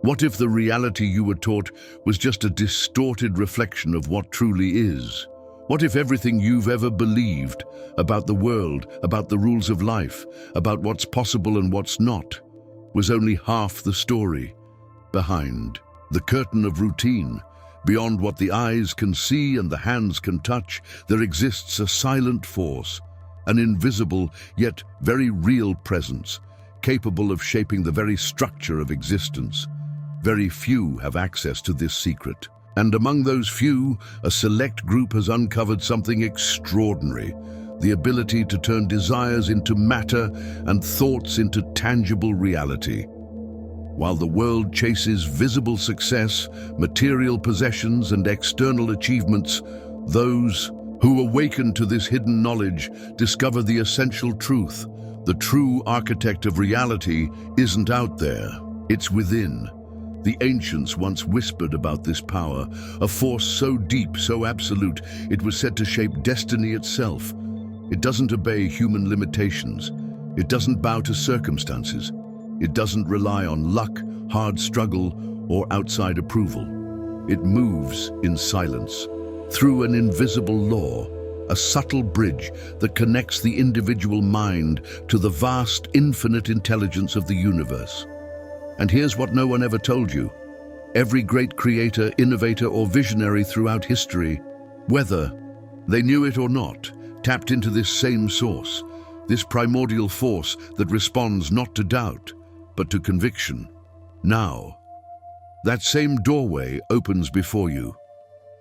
What if the reality you were taught was just a distorted reflection of what truly is? What if everything you've ever believed about the world, about the rules of life, about what's possible and what's not, was only half the story? Behind the curtain of routine, beyond what the eyes can see and the hands can touch, there exists a silent force, an invisible yet very real presence, capable of shaping the very structure of existence. Very few have access to this secret. And among those few, a select group has uncovered something extraordinary: the ability to turn desires into matter and thoughts into tangible reality. While the world chases visible success, material possessions, and external achievements, those who awaken to this hidden knowledge discover the essential truth. The true architect of reality isn't out there, it's within. The ancients once whispered about this power, a force so deep, so absolute, it was said to shape destiny itself. It doesn't obey human limitations. It doesn't bow to circumstances. It doesn't rely on luck, hard struggle, or outside approval. It moves in silence, through an invisible law, a subtle bridge that connects the individual mind to the vast, infinite intelligence of the universe. And here's what no one ever told you. Every great creator, innovator, or visionary throughout history, whether they knew it or not, tapped into this same source, this primordial force that responds not to doubt, but to conviction. Now, that same doorway opens before you.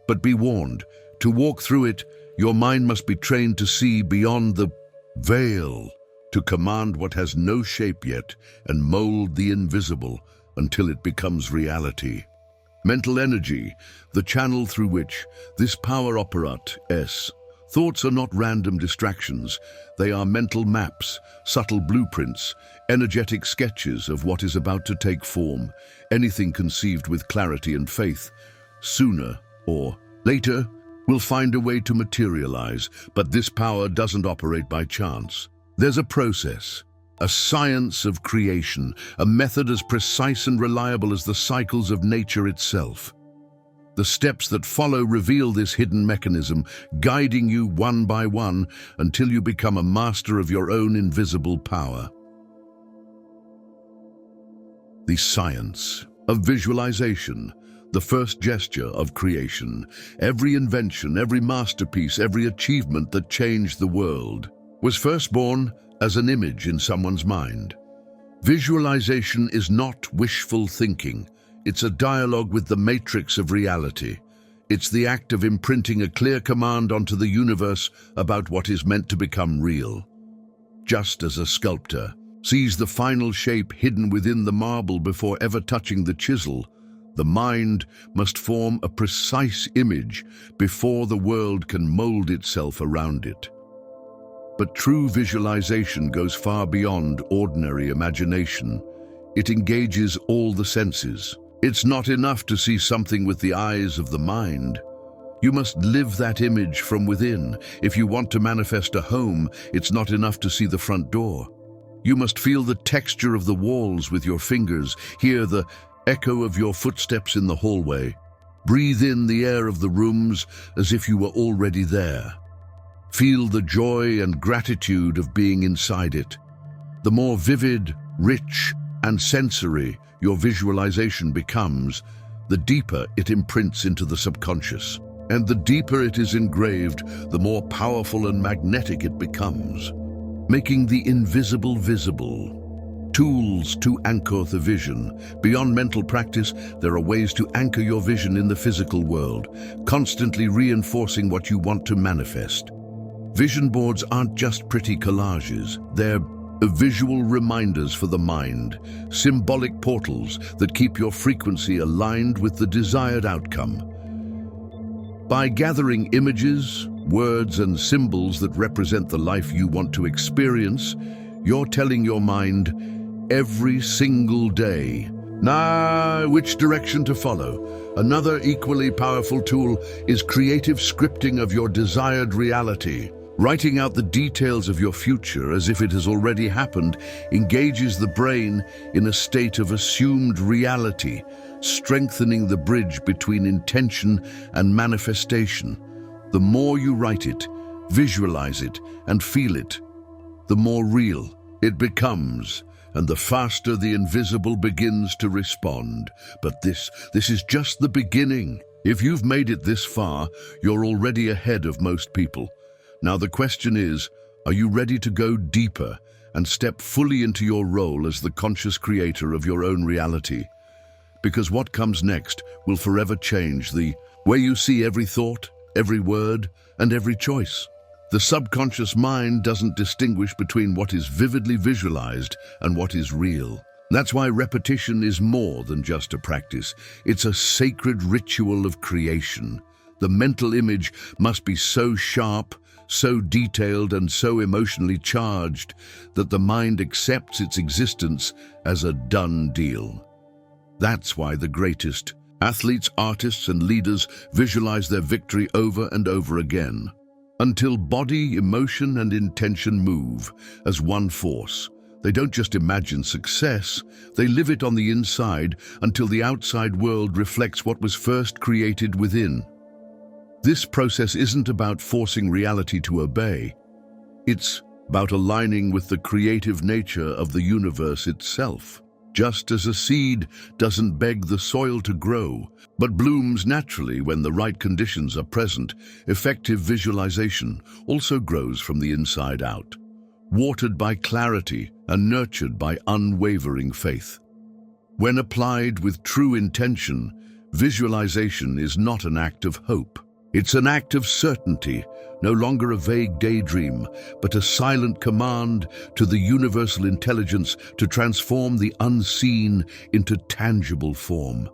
But be warned, to walk through it, your mind must be trained to see beyond the veil, to command what has no shape yet and mold the invisible until it becomes reality. Mental energy, the channel through which this power operates. Thoughts are not random distractions. They are mental maps, subtle blueprints, energetic sketches of what is about to take form. Anything conceived with clarity and faith, sooner or later, will find a way to materialize. But this power doesn't operate by chance. There's a process, a science of creation, a method as precise and reliable as the cycles of nature itself. The steps that follow reveal this hidden mechanism, guiding you one by one until you become a master of your own invisible power. The science of visualization, the first gesture of creation, every invention, every masterpiece, every achievement that changed the world, was first born as an image in someone's mind. Visualization is not wishful thinking. It's a dialogue with the matrix of reality. It's the act of imprinting a clear command onto the universe about what is meant to become real. Just as a sculptor sees the final shape hidden within the marble before ever touching the chisel, the mind must form a precise image before the world can mold itself around it. But true visualization goes far beyond ordinary imagination. It engages all the senses. It's not enough to see something with the eyes of the mind. You must live that image from within. If you want to manifest a home, it's not enough to see the front door. You must feel the texture of the walls with your fingers, hear the echo of your footsteps in the hallway. Breathe in the air of the rooms as if you were already there. Feel the joy and gratitude of being inside it. The more vivid, rich, and sensory your visualization becomes, the deeper it imprints into the subconscious. And the deeper it is engraved, the more powerful and magnetic it becomes, making the invisible visible. Tools to anchor the vision. Beyond mental practice, there are ways to anchor your vision in the physical world, constantly reinforcing what you want to manifest. Vision boards aren't just pretty collages. They're visual reminders for the mind, symbolic portals that keep your frequency aligned with the desired outcome. By gathering images, words, and symbols that represent the life you want to experience, you're telling your mind every single day, now which direction to follow. Another equally powerful tool is creative scripting of your desired reality. Writing out the details of your future as if it has already happened engages the brain in a state of assumed reality, strengthening the bridge between intention and manifestation. The more you write it, visualize it, and feel it, the more real it becomes, and the faster the invisible begins to respond. But this is just the beginning. If you've made it this far, you're already ahead of most people. Now the question is, are you ready to go deeper and step fully into your role as the conscious creator of your own reality? Because what comes next will forever change the way you see every thought, every word, and every choice. The subconscious mind doesn't distinguish between what is vividly visualized and what is real. That's why repetition is more than just a practice. It's a sacred ritual of creation. The mental image must be so sharp, so detailed, and so emotionally charged that the mind accepts its existence as a done deal. That's why the greatest athletes, artists, and leaders visualize their victory over and over again, until body, emotion, and intention move as one force. They don't just imagine success, they live it on the inside until the outside world reflects what was first created within. This process isn't about forcing reality to obey. It's about aligning with the creative nature of the universe itself. Just as a seed doesn't beg the soil to grow, but blooms naturally when the right conditions are present, effective visualization also grows from the inside out, watered by clarity and nurtured by unwavering faith. When applied with true intention, visualization is not an act of hope. It's an act of certainty, no longer a vague daydream, but a silent command to the universal intelligence to transform the unseen into tangible form.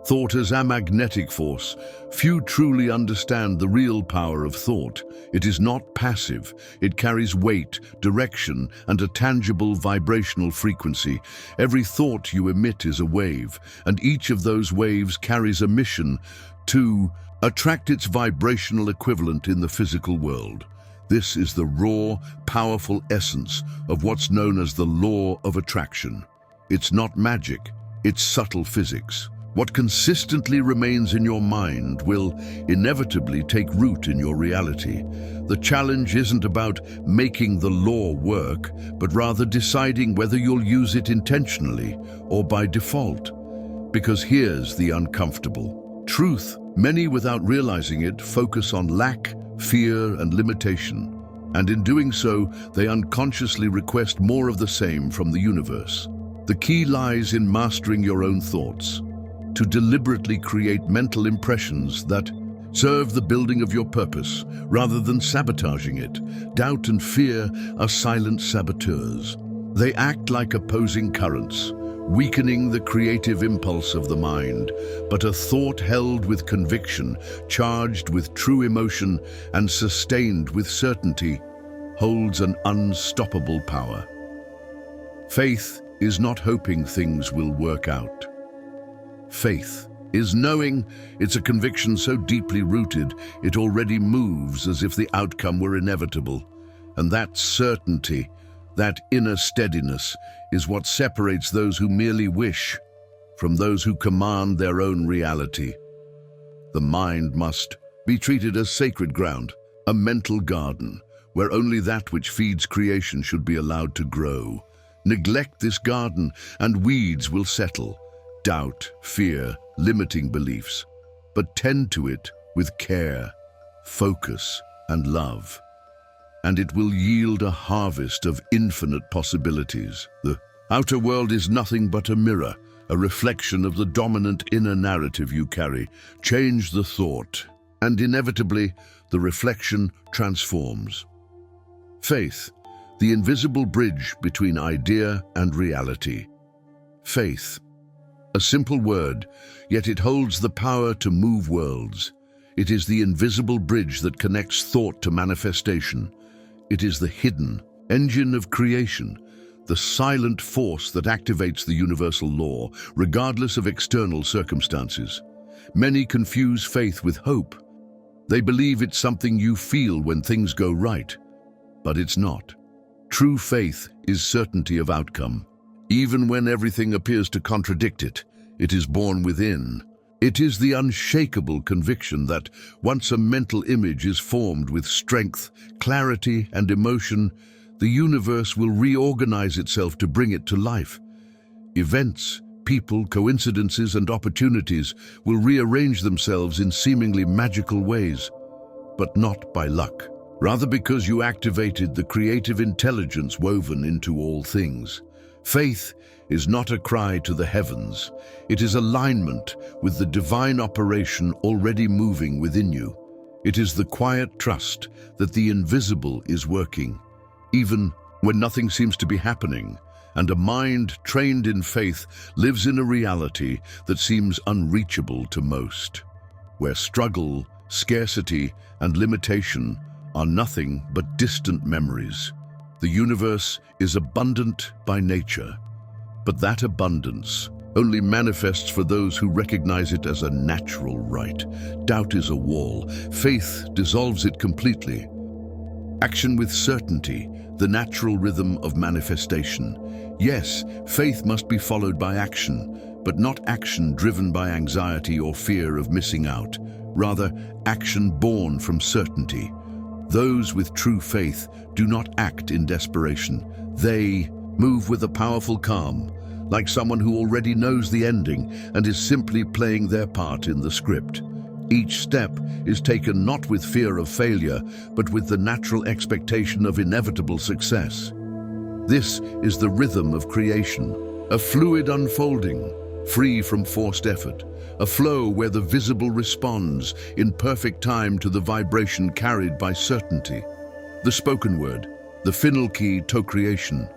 Thought as a magnetic force. Few truly understand the real power of thought. It is not passive. It carries weight, direction, and a tangible vibrational frequency. Every thought you emit is a wave, and each of those waves carries a mission to attract its vibrational equivalent in the physical world. This is the raw, powerful essence of what's known as the law of attraction. It's not magic, it's subtle physics. What consistently remains in your mind will inevitably take root in your reality. The challenge isn't about making the law work, but rather deciding whether you'll use it intentionally or by default. Because here's the uncomfortable truth. Many, without realizing it, focus on lack, fear, and limitation. And in doing so, they unconsciously request more of the same from the universe. The key lies in mastering your own thoughts, to deliberately create mental impressions that serve the building of your purpose, rather than sabotaging it. Doubt and fear are silent saboteurs. They act like opposing currents, weakening the creative impulse of the mind. But a thought held with conviction, charged with true emotion, and sustained with certainty, holds an unstoppable power. Faith is not hoping things will work out. Faith is knowing. It's a conviction so deeply rooted, it already moves as if the outcome were inevitable. And that certainty, that inner steadiness, is what separates those who merely wish from those who command their own reality. The mind must be treated as sacred ground, a mental garden, where only that which feeds creation should be allowed to grow. Neglect this garden, and weeds will settle. Doubt, fear, limiting beliefs. But tend to it with care, focus, and love, and it will yield a harvest of infinite possibilities. The outer world is nothing but a mirror, a reflection of the dominant inner narrative you carry. Change the thought, and inevitably, the reflection transforms. Faith, the invisible bridge between idea and reality. Faith, a simple word, yet it holds the power to move worlds. It is the invisible bridge that connects thought to manifestation. It is the hidden engine of creation, the silent force that activates the universal law, regardless of external circumstances. Many confuse faith with hope. They believe it's something you feel when things go right, but it's not. True faith is certainty of outcome. Even when everything appears to contradict it, it is born within. It is the unshakable conviction that once a mental image is formed with strength, clarity, and emotion, the universe will reorganize itself to bring it to life. Events, people, coincidences, and opportunities will rearrange themselves in seemingly magical ways, but not by luck. Rather, because you activated the creative intelligence woven into all things. Faith is not a cry to the heavens. It is alignment with the divine operation already moving within you. It is the quiet trust that the invisible is working, even when nothing seems to be happening, and a mind trained in faith lives in a reality that seems unreachable to most, where struggle, scarcity, and limitation are nothing but distant memories. The universe is abundant by nature, but that abundance only manifests for those who recognize it as a natural right. Doubt is a wall. Faith dissolves it completely. Action with certainty, the natural rhythm of manifestation. Yes, faith must be followed by action, but not action driven by anxiety or fear of missing out. Rather, action born from certainty. Those with true faith do not act in desperation. They move with a powerful calm, like someone who already knows the ending and is simply playing their part in the script. Each step is taken not with fear of failure, but with the natural expectation of inevitable success. This is the rhythm of creation, a fluid unfolding, free from forced effort, a flow where the visible responds in perfect time to the vibration carried by certainty. The spoken word, the finalkey to creation.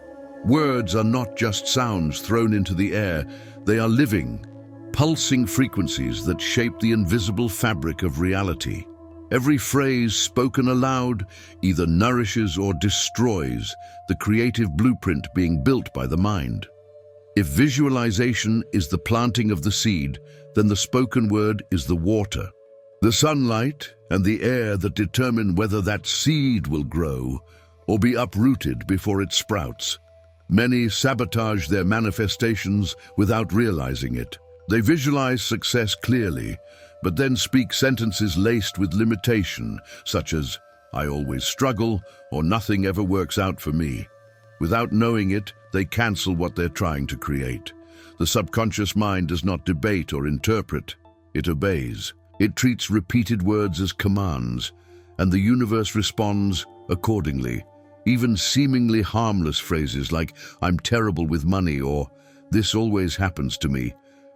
Words are not just sounds thrown into the air, they are living, pulsing frequencies that shape the invisible fabric of reality. Every phrase spoken aloud either nourishes or destroys the creative blueprint being built by the mind. If visualization is the planting of the seed, then the spoken word is the water, the sunlight and the air that determine whether that seed will grow or be uprooted before it sprouts. Many sabotage their manifestations without realizing it. They visualize success clearly, but then speak sentences laced with limitation, such as, "I always struggle," or "Nothing ever works out for me." Without knowing it, they cancel what they're trying to create. The subconscious mind does not debate or interpret, it obeys. It treats repeated words as commands, and the universe responds accordingly. Even seemingly harmless phrases like, "I'm terrible with money," or "This always happens to me,"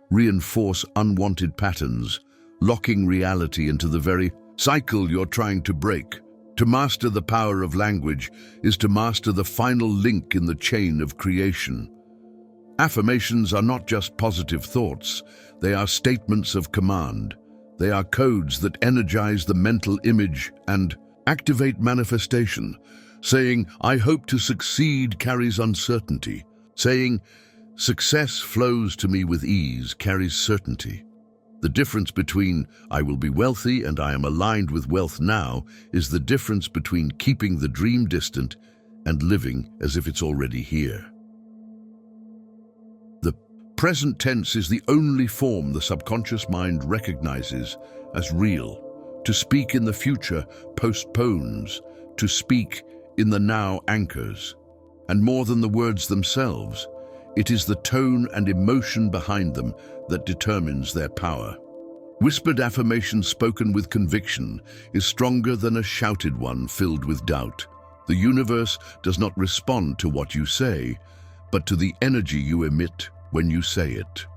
reinforce unwanted patterns, locking reality into the very cycle you're trying to break. To master the power of language is to master the final link in the chain of creation. Affirmations are not just positive thoughts, they are statements of command. They are codes that energize the mental image and activate manifestation. Saying, "I hope to succeed," carries uncertainty. Saying, "Success flows to me with ease," carries certainty. The difference between "I will be wealthy" and "I am aligned with wealth now" is the difference between keeping the dream distant and living as if it's already here. The present tense is the only form the subconscious mind recognizes as real. To speak in the future postpones, to speak in the now anchors. And more than the words themselves, it is the tone and emotion behind them that determines their power. Whispered affirmation spoken with conviction is stronger than a shouted one filled with doubt. The universe does not respond to what you say, but to the energy you emit when you say it.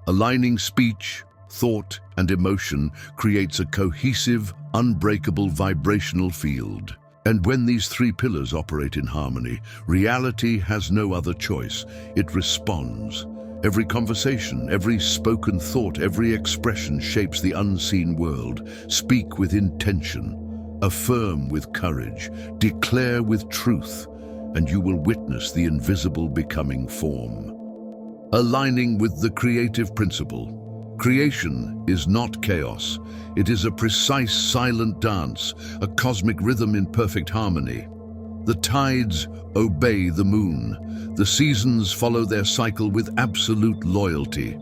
Aligning speech, thought, and emotion creates a cohesive, unbreakable vibrational field. And when these three pillars operate in harmony, reality has no other choice. It responds. Every conversation, every spoken thought, every expression shapes the unseen world. Speak with intention, affirm with courage, declare with truth, and you will witness the invisible becoming form. Aligning with the creative principle. Creation is not chaos. It is a precise, silent dance, a cosmic rhythm in perfect harmony. The tides obey the moon. The seasons follow their cycle with absolute loyalty.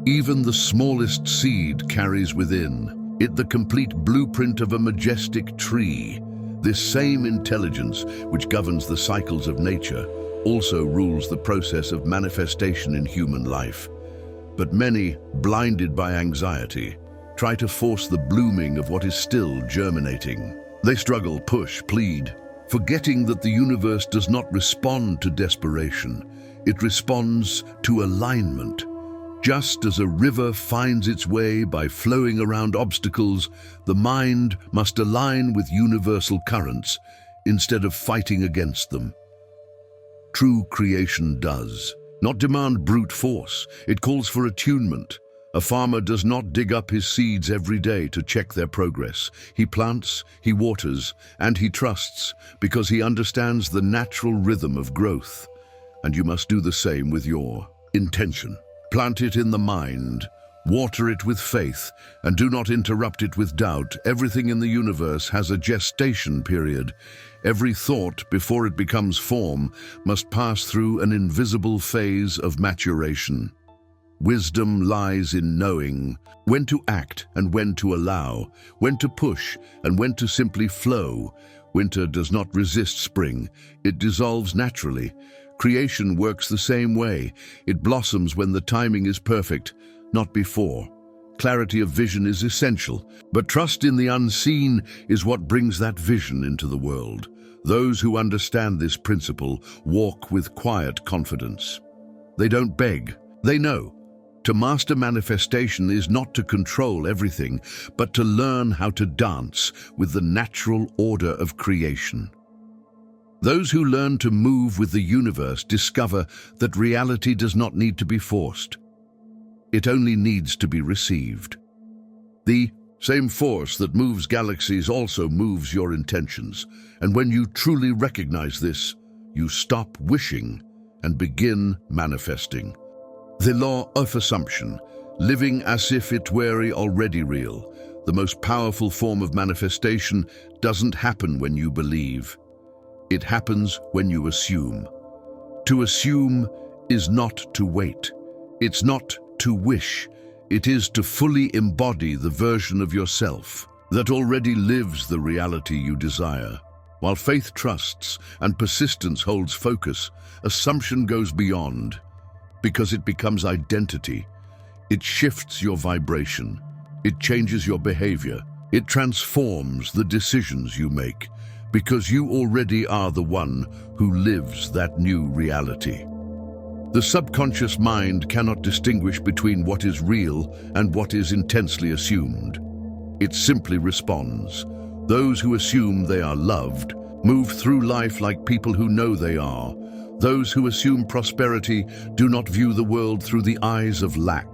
Even the smallest seed carries within it the complete blueprint of a majestic tree. This same intelligence, which governs the cycles of nature, also rules the process of manifestation in human life. But many, blinded by anxiety, try to force the blooming of what is still germinating. They struggle, push, plead, forgetting that the universe does not respond to desperation. It responds to alignment. Just as a river finds its way by flowing around obstacles, the mind must align with universal currents instead of fighting against them. True creation does not demand brute force. It calls for attunement. A farmer does not dig up his seeds every day to check their progress. He plants, he waters, and he trusts because he understands the natural rhythm of growth. And you must do the same with your intention. Plant it in the mind, water it with faith, and do not interrupt it with doubt. Everything in the universe has a gestation period. Every thought, before it becomes form, must pass through an invisible phase of maturation. Wisdom lies in knowing when to act and when to allow, when to push and when to simply flow. Winter does not resist spring. It dissolves naturally. Creation works the same way. It blossoms when the timing is perfect, not before. Clarity of vision is essential, but trust in the unseen is what brings that vision into the world. Those who understand this principle walk with quiet confidence. They don't beg, they know. To master manifestation is not to control everything, but to learn how to dance with the natural order of creation. Those who learn to move with the universe discover that reality does not need to be forced. It only needs to be received. The same force that moves galaxies also moves your intentions, and when you truly recognize this, you stop wishing and begin manifesting. The law of assumption, living as if it were already real. The most powerful form of manifestation doesn't happen when you believe. It happens when you assume. To assume is not to wait. It's not to wish. It is to fully embody the version of yourself that already lives the reality you desire. While faith trusts and persistence holds focus, assumption goes beyond. Because it becomes identity. It shifts your vibration. It changes your behavior. It transforms the decisions you make, because you already are the one who lives that new reality. The subconscious mind cannot distinguish between what is real and what is intensely assumed. It simply responds. Those who assume they are loved move through life like people who know they are. Those who assume prosperity do not view the world through the eyes of lack.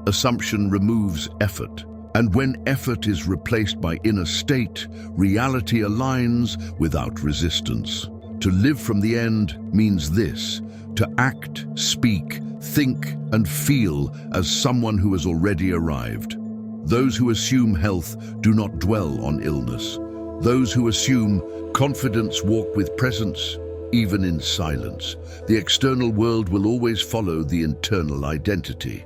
Assumption removes effort, and when effort is replaced by inner state, reality aligns without resistance. To live from the end means this: to act, speak, think, and feel as someone who has already arrived. Those who assume health do not dwell on illness. Those who assume confidence walk with presence, even in silence. The external world will always follow the internal identity,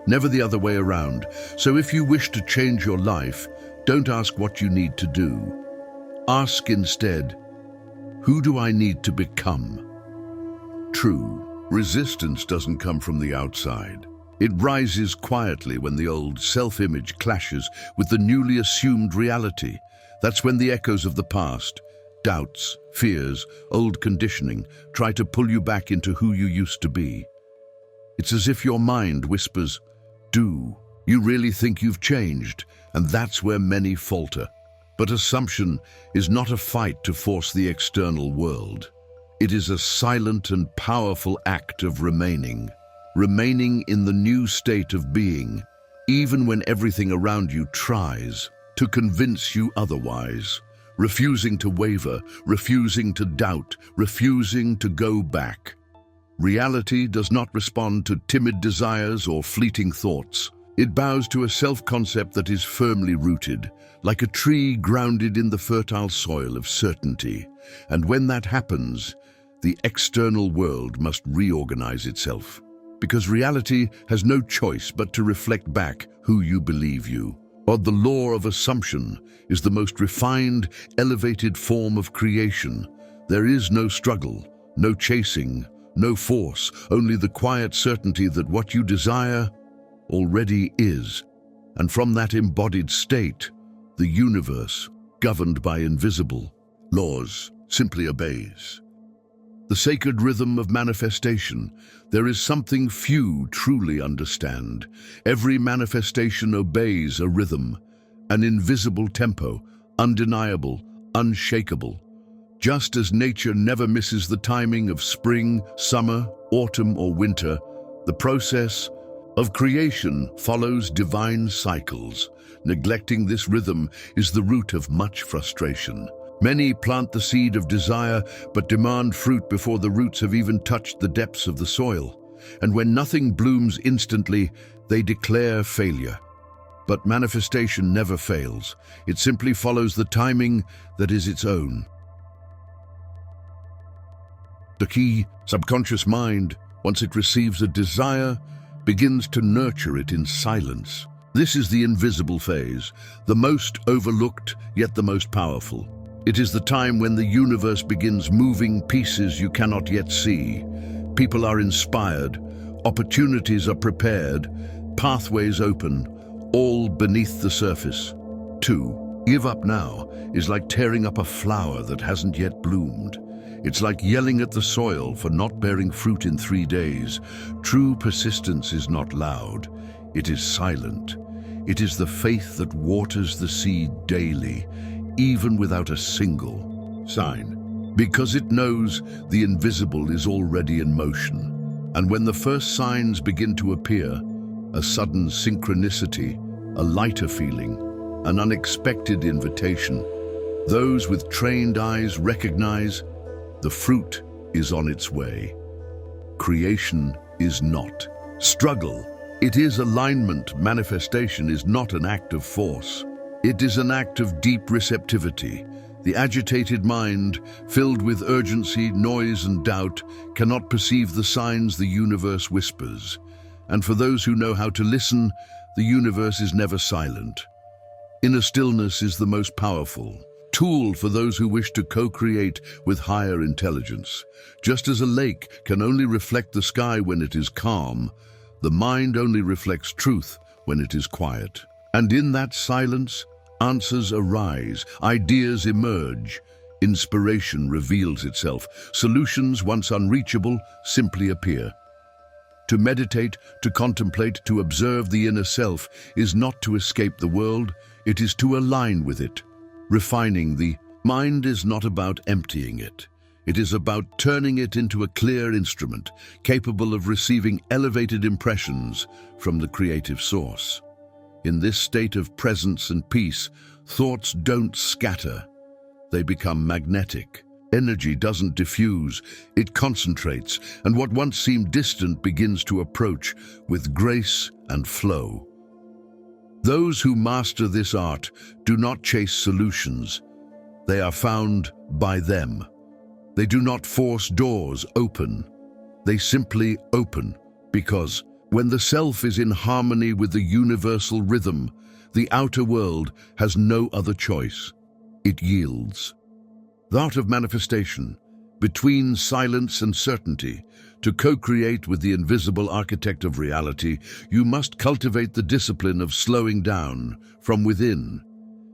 never the other way around. So if you wish to change your life, don't ask what you need to do. Ask instead, who do I need to become? True resistance doesn't come from the outside. It rises quietly when the old self-image clashes with the newly assumed reality. That's when the echoes of the past, doubts, fears, old conditioning, try to pull you back into who you used to be. It's as if your mind whispers, "Do you really think you've changed?" And that's where many falter. But assumption is not a fight to force the external world. It is a silent and powerful act of remaining in the new state of being, even when everything around you tries to convince you otherwise. Refusing to waver, refusing to doubt, refusing to go back. Reality does not respond to timid desires or fleeting thoughts. It bows to a self-concept that is firmly rooted, like a tree grounded in the fertile soil of certainty. And when that happens, the external world must reorganize itself. Because reality has no choice but to reflect back who you believe you. Or the law of assumption is the most refined, elevated form of creation. There is no struggle, no chasing, no force, only the quiet certainty that what you desire already is. And from that embodied state, the universe, governed by invisible laws, simply obeys. The sacred rhythm of manifestation, there is something few truly understand. Every manifestation obeys a rhythm, an invisible tempo, undeniable, unshakable. Just as nature never misses the timing of spring, summer, autumn, or winter, the process of creation follows divine cycles. Neglecting this rhythm is the root of much frustration. Many plant the seed of desire but demand fruit before the roots have even touched the depths of the soil. And when nothing blooms instantly, they declare failure. But manifestation never fails. It simply follows the timing that is its own. The key subconscious mind, once it receives a desire, begins to nurture it in silence. This is the invisible phase, the most overlooked yet the most powerful. It is the time when the universe begins moving pieces you cannot yet see. People are inspired, opportunities are prepared, pathways open, all beneath the surface. To give up now is like tearing up a flower that hasn't yet bloomed. It's like yelling at the soil for not bearing fruit in 3 days. True persistence is not loud, it is silent. It is the faith that waters the seed daily, even without a single sign, because it knows the invisible is already in motion. And when the first signs begin to appear, a sudden synchronicity, a lighter feeling, an unexpected invitation, those with trained eyes recognize the fruit is on its way. Creation is not struggle. It is alignment. Manifestation is not an act of force. It is an act of deep receptivity. The agitated mind, filled with urgency, noise, and doubt, cannot perceive the signs the universe whispers. And for those who know how to listen, the universe is never silent. Inner stillness is the most powerful tool for those who wish to co-create with higher intelligence. Just as a lake can only reflect the sky when it is calm, the mind only reflects truth when it is quiet. And in that silence, answers arise, ideas emerge, inspiration reveals itself, solutions once unreachable simply appear. To meditate, to contemplate, to observe the inner self is not to escape the world, it is to align with it. Refining the mind is not about emptying it. It is about turning it into a clear instrument, capable of receiving elevated impressions from the creative source. In this state of presence and peace, thoughts don't scatter. They become magnetic. Energy doesn't diffuse, it concentrates, and what once seemed distant begins to approach with grace and flow. Those who master this art do not chase solutions. They are found by them. They do not force doors open. They simply open because when the self is in harmony with the universal rhythm, the outer world has no other choice. It yields. The art of manifestation, between silence and certainty, to co-create with the invisible architect of reality, you must cultivate the discipline of slowing down from within,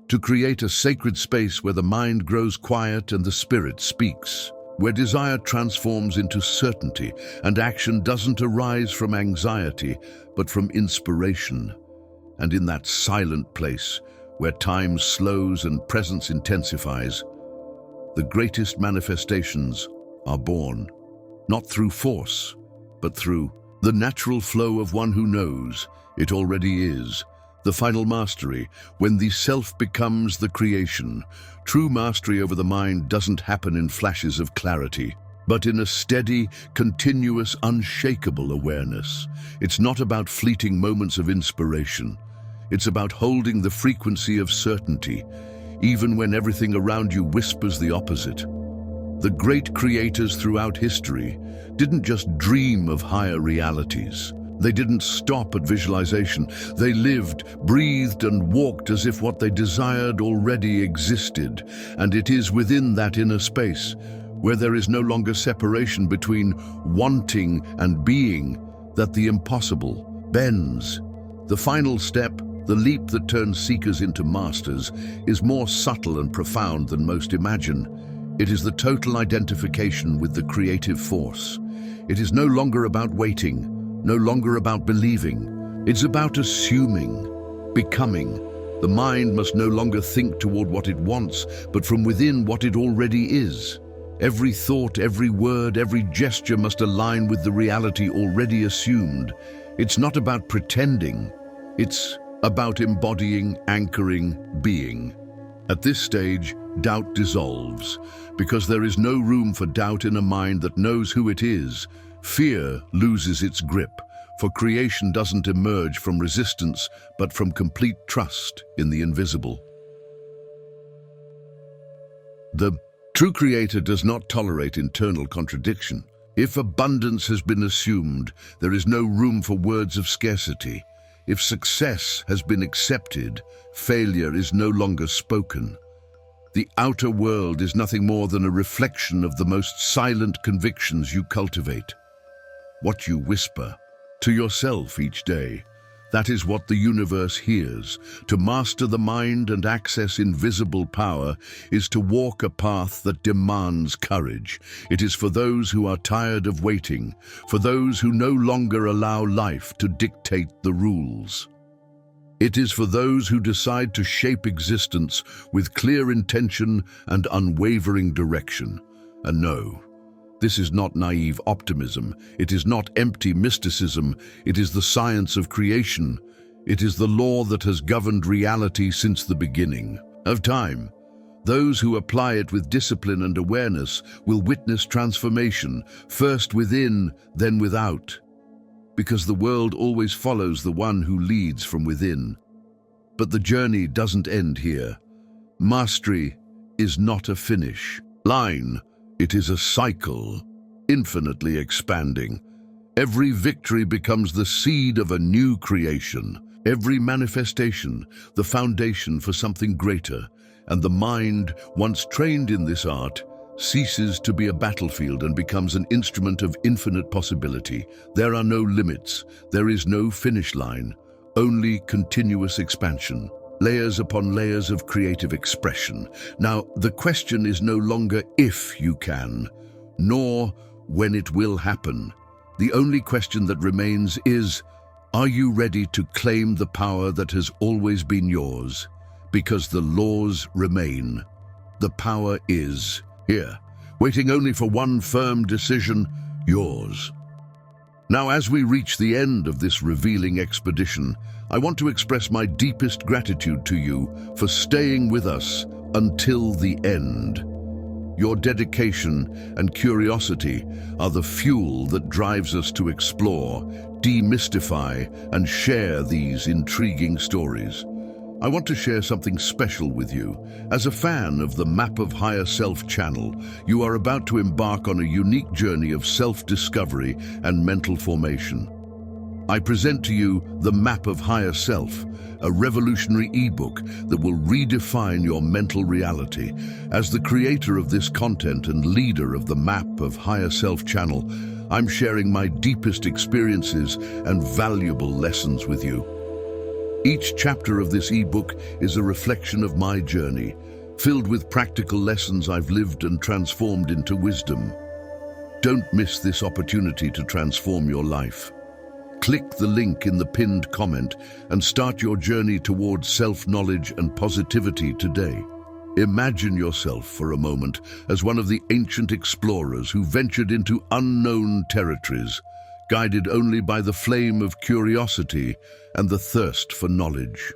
to create a sacred space where the mind grows quiet and the spirit speaks, where desire transforms into certainty and action doesn't arise from anxiety, but from inspiration. And in that silent place, where time slows and presence intensifies, the greatest manifestations are born, not through force, but through the natural flow of one who knows it already is. The final mastery, when the self becomes the creation. True mastery over the mind doesn't happen in flashes of clarity. but in a steady, continuous, unshakable awareness. It's not about fleeting moments of inspiration. It's about holding the frequency of certainty, even when everything around you whispers the opposite. The great creators throughout history didn't just dream of higher realities. They didn't stop at visualization. They lived, breathed, and walked as if what they desired already existed. And it is within that inner space, where there is no longer separation between wanting and being, that the impossible bends. The final step, the leap that turns seekers into masters, is more subtle and profound than most imagine. It is the total identification with the creative force. It is no longer about waiting, no longer about believing. It's about assuming, becoming. The mind must no longer think toward what it wants, but from within what it already is. Every thought, every word, every gesture must align with the reality already assumed. It's not about pretending. It's about embodying, anchoring, being. At this stage, doubt dissolves, because there is no room for doubt in a mind that knows who it is. Fear loses its grip, for creation doesn't emerge from resistance, but from complete trust in the invisible. The true creator does not tolerate internal contradiction. If abundance has been assumed, there is no room for words of scarcity. If success has been accepted, failure is no longer spoken. The outer world is nothing more than a reflection of the most silent convictions you cultivate. What you whisper to yourself each day, that is what the universe hears. To master the mind and access invisible power is to walk a path that demands courage. It is for those who are tired of waiting, for those who no longer allow life to dictate the rules. It is for those who decide to shape existence with clear intention and unwavering direction. And no, this is not naive optimism. It is not empty mysticism. It is the science of creation. It is the law that has governed reality since the beginning of time. Those who apply it with discipline and awareness will witness transformation, first within, then without. Because the world always follows the one who leads from within. But the journey doesn't end here. Mastery is not a finish line. It is a cycle, infinitely expanding. Every victory becomes the seed of a new creation. Every manifestation, the foundation for something greater. And the mind, once trained in this art, ceases to be a battlefield and becomes an instrument of infinite possibility. There are no limits. There is no finish line. Only continuous expansion. Layers upon layers of creative expression. Now, the question is no longer if you can, nor when it will happen. The only question that remains is, are you ready to claim the power that has always been yours? Because the laws remain. The power is here, waiting only for one firm decision, yours. Now, as we reach the end of this revealing expedition, I want to express my deepest gratitude to you for staying with us until the end. Your dedication and curiosity are the fuel that drives us to explore, demystify, and share these intriguing stories. I want to share something special with you. As a fan of the Map of Higher Self channel, you are about to embark on a unique journey of self-discovery and mental formation. I present to you the Map of Higher Self, a revolutionary ebook that will redefine your mental reality. As the creator of this content and leader of the Map of Higher Self channel, I'm sharing my deepest experiences and valuable lessons with you. Each chapter of this ebook is a reflection of my journey, filled with practical lessons I've lived and transformed into wisdom. Don't miss this opportunity to transform your life. Click the link in the pinned comment and start your journey towards self-knowledge and positivity today. Imagine yourself for a moment as one of the ancient explorers who ventured into unknown territories, guided only by the flame of curiosity and the thirst for knowledge.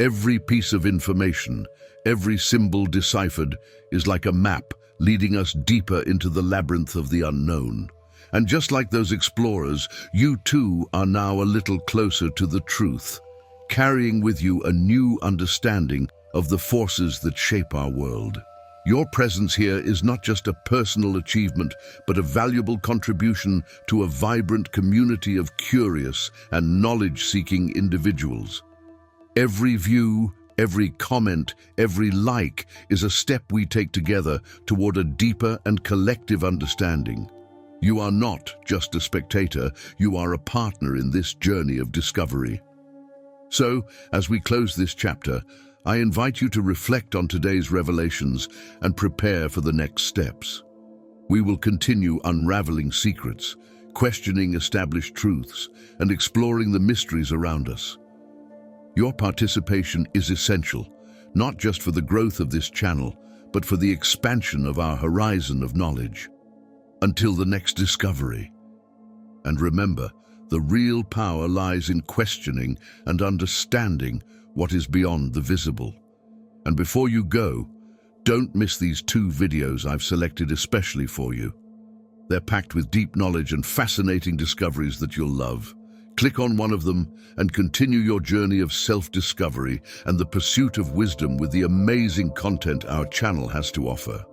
Every piece of information, every symbol deciphered, is like a map leading us deeper into the labyrinth of the unknown. And just like those explorers, you too are now a little closer to the truth, carrying with you a new understanding of the forces that shape our world. Your presence here is not just a personal achievement, but a valuable contribution to a vibrant community of curious and knowledge-seeking individuals. Every view, every comment, every like is a step we take together toward a deeper and collective understanding. You are not just a spectator, you are a partner in this journey of discovery. So, as we close this chapter, I invite you to reflect on today's revelations and prepare for the next steps. We will continue unraveling secrets, questioning established truths, and exploring the mysteries around us. Your participation is essential, not just for the growth of this channel, but for the expansion of our horizon of knowledge. Until the next discovery. And remember, the real power lies in questioning and understanding what is beyond the visible. And before you go, don't miss these 2 videos I've selected especially for you. They're packed with deep knowledge and fascinating discoveries that you'll love. Click on one of them and continue your journey of self-discovery and the pursuit of wisdom with the amazing content our channel has to offer.